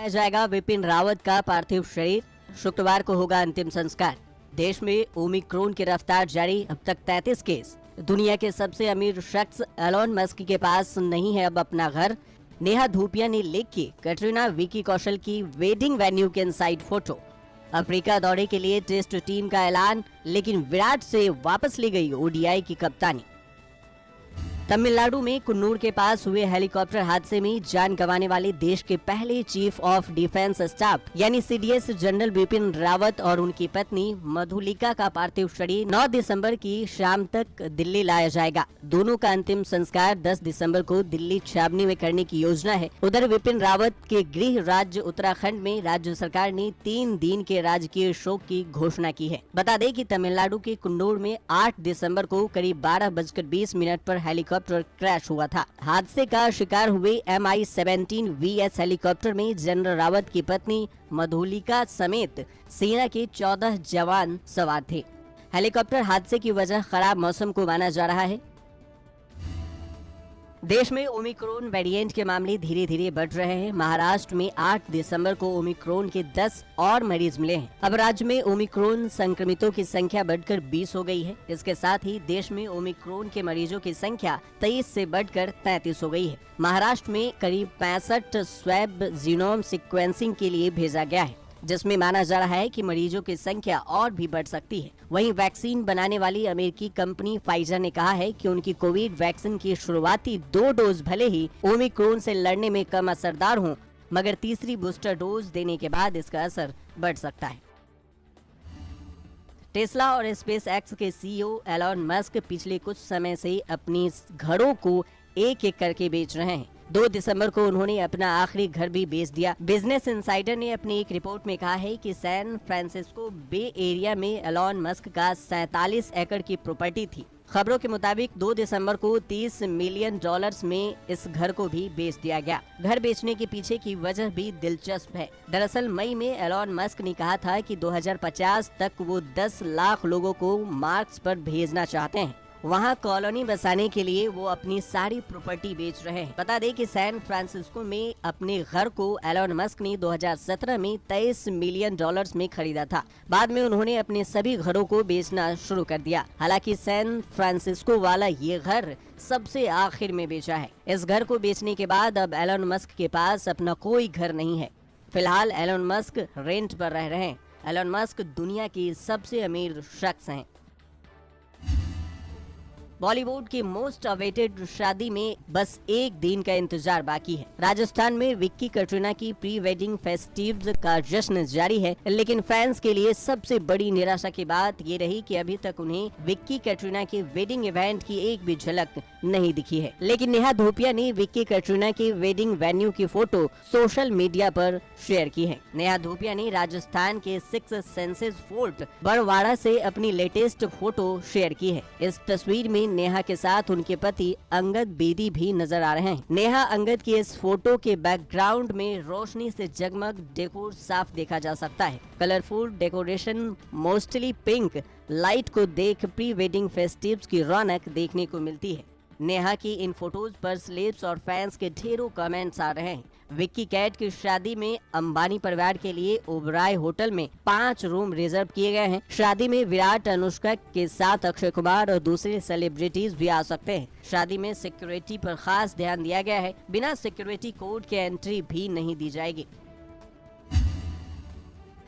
जाएगा विपिन रावत का पार्थिव शरीर, शुक्रवार को होगा अंतिम संस्कार। देश में ओमिक्रॉन की रफ्तार जारी, अब तक 33 केस। दुनिया के सबसे अमीर शख्स एलोन मस्क के पास नहीं है अब अपना घर। नेहा धूपिया ने लीक की कैटरीना विकी कौशल की वेडिंग वेन्यू के इनसाइड फोटो। अफ्रीका दौरे के लिए टेस्ट टीम का ऐलान, लेकिन विराट से वापस ली गई ओडीआई की कप्तानी। तमिलनाडु में कुन्नूर के पास हुए हेलीकॉप्टर हादसे में जान गंवाने वाले देश के पहले चीफ ऑफ डिफेंस स्टाफ यानी सीडीएस जनरल बिपिन रावत और उनकी पत्नी मधुलिका का पार्थिव शरीर 9 दिसंबर की शाम तक दिल्ली लाया जाएगा। दोनों का अंतिम संस्कार 10 दिसंबर को दिल्ली छावनी में करने की योजना है। उधर विपिन रावत के गृह राज्य उत्तराखंड में राज्य सरकार ने 3 दिन के राजकीय शोक की घोषणा की है। बता दें कि तमिलनाडु के कुन्नूर में 8 दिसंबर को करीब 12:20 पर हेलीकॉप्टर क्रैश हुआ था। हादसे का शिकार हुए MI-17 VS हेलीकॉप्टर में जनरल रावत की पत्नी मधुलिका समेत सेना के 14 जवान सवार थे। हेलीकॉप्टर हादसे की वजह खराब मौसम को माना जा रहा है। देश में ओमिक्रॉन वेरिएंट के मामले धीरे धीरे बढ़ रहे हैं। महाराष्ट्र में 8 दिसंबर को ओमिक्रॉन के 10 और मरीज मिले हैं। अब राज्य में ओमिक्रॉन संक्रमितों की संख्या बढ़कर 20 हो गई है। इसके साथ ही देश में ओमिक्रॉन के मरीजों की संख्या 23 से बढ़कर 33 हो गई है। महाराष्ट्र में करीब 65 स्वैब जीनोम सीक्वेंसिंग के लिए भेजा गया है, जिसमें माना जा रहा है कि मरीजों की संख्या और भी बढ़ सकती है। वहीं वैक्सीन बनाने वाली अमेरिकी कंपनी फाइजर ने कहा है कि उनकी कोविड वैक्सीन की शुरुआती 2 डोज भले ही ओमिक्रॉन से लड़ने में कम असरदार हों, मगर तीसरी बूस्टर डोज देने के बाद इसका असर बढ़ सकता है। टेस्ला और स्पेस एक्स के सीईओ एलोन मस्क पिछले कुछ समय से अपनी घरों को एक-एक करके बेच रहे हैं। 2 दिसंबर को उन्होंने अपना आखिरी घर भी बेच दिया। बिजनेस इनसाइडर ने अपनी एक रिपोर्ट में कहा है कि सैन फ्रांसिस्को बे एरिया में एलोन मस्क का 47 एकड़ की प्रॉपर्टी थी। खबरों के मुताबिक 2 दिसंबर को $30 मिलियन में इस घर को भी बेच दिया गया। घर बेचने के पीछे की वजह भी दिलचस्प है। दरअसल मई में एलोन मस्क ने कहा था कि 2050 तक वो 10 लाख लोगों को मार्स पर भेजना चाहते हैं। वहाँ कॉलोनी बसाने के लिए वो अपनी सारी प्रॉपर्टी बेच रहे हैं। बता दें कि सैन फ्रांसिस्को में अपने घर को एलोन मस्क ने 2017 में $23 मिलियन में खरीदा था। बाद में उन्होंने अपने सभी घरों को बेचना शुरू कर दिया। हालांकि सैन फ्रांसिस्को वाला ये घर सबसे आखिर में बेचा है। इस घर को बेचने के बाद अब एलोन मस्क के पास अपना कोई घर नहीं है। फिलहाल एलोन मस्क रेंट पर रह रहे हैं। एलोन मस्क दुनिया के सबसे अमीर शख्स हैं। बॉलीवुड की मोस्ट अवेटेड शादी में बस एक दिन का इंतजार बाकी है। राजस्थान में विक्की कैटरीना की प्री वेडिंग फेस्टिव्स का जश्न जारी है, लेकिन फैंस के लिए सबसे बड़ी निराशा की बात ये रही कि अभी तक उन्हें विक्की कैटरीना के वेडिंग इवेंट की एक भी झलक नहीं दिखी है। लेकिन नेहा धूपिया ने विक्की कैटरीना की वेडिंग वेन्यू की फोटो सोशल मीडिया पर शेयर की है। नेहा धूपिया ने राजस्थान के 6 सेंसेस फोर्ट बरवाड़ा से अपनी लेटेस्ट फोटो शेयर की है। इस तस्वीर में नेहा के साथ उनके पति अंगद बेदी भी नजर आ रहे हैं। नेहा अंगद की इस फोटो के बैकग्राउंड में रोशनी से जगमग डेकोर साफ देखा जा सकता है। Colourful decoration mostly pink light को देख प्री वेडिंग फेस्टिव्स की रौनक देखने को मिलती है। नेहा की इन फोटोज पर सेलेब्स और फैंस के ढेरों कमेंट्स आ रहे हैं। विक्की कैट की शादी में अंबानी परिवार के लिए ओबराय होटल में 5 रूम रिजर्व किए गए हैं। शादी में विराट, अनुष्का के साथ अक्षय कुमार और दूसरे सेलिब्रिटीज भी आ सकते हैं। शादी में सिक्योरिटी पर खास ध्यान दिया गया है। बिना सिक्योरिटी कोड के एंट्री भी नहीं दी जाएगी।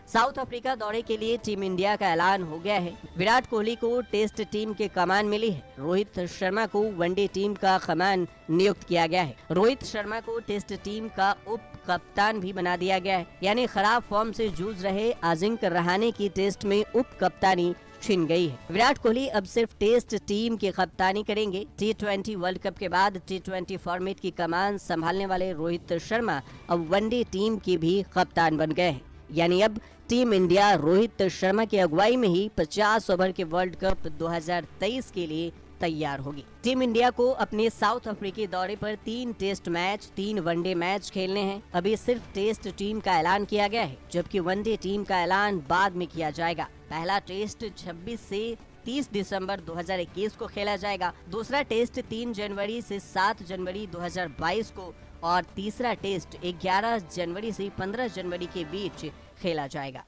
साउथ अफ्रीका दौरे के लिए टीम इंडिया का ऐलान हो गया है। विराट कोहली को टेस्ट टीम के कमान मिली है। रोहित शर्मा को वनडे टीम का कमान नियुक्त किया गया है। रोहित शर्मा को टेस्ट टीम का उप कप्तान भी बना दिया गया है। यानी खराब फॉर्म से जूझ रहे अजिंक्य रहाणे की टेस्ट में उप कप्तानी छिन गई है। विराट कोहली अब सिर्फ टेस्ट टीम की कप्तानी करेंगे। T20 वर्ल्ड कप के बाद T20 फॉर्मेट की कमान संभालने वाले रोहित शर्मा अब वनडे टीम के भी कप्तान बन गए हैं। यानी अब टीम इंडिया रोहित शर्मा की अगुवाई में ही 50 ओवर के वर्ल्ड कप 2023 के लिए तैयार होगी। टीम इंडिया को अपने साउथ अफ्रीकी दौरे पर 3 टेस्ट मैच, 3 वनडे मैच खेलने हैं। अभी सिर्फ टेस्ट टीम का ऐलान किया गया है, जबकि वनडे टीम का ऐलान बाद में किया जाएगा। पहला टेस्ट 26 से 30 दिसंबर 2021 को खेला जाएगा। दूसरा टेस्ट 3 जनवरी से 7 जनवरी 2022 को और तीसरा टेस्ट 11 जनवरी से 15 जनवरी के बीच खेला जाएगा।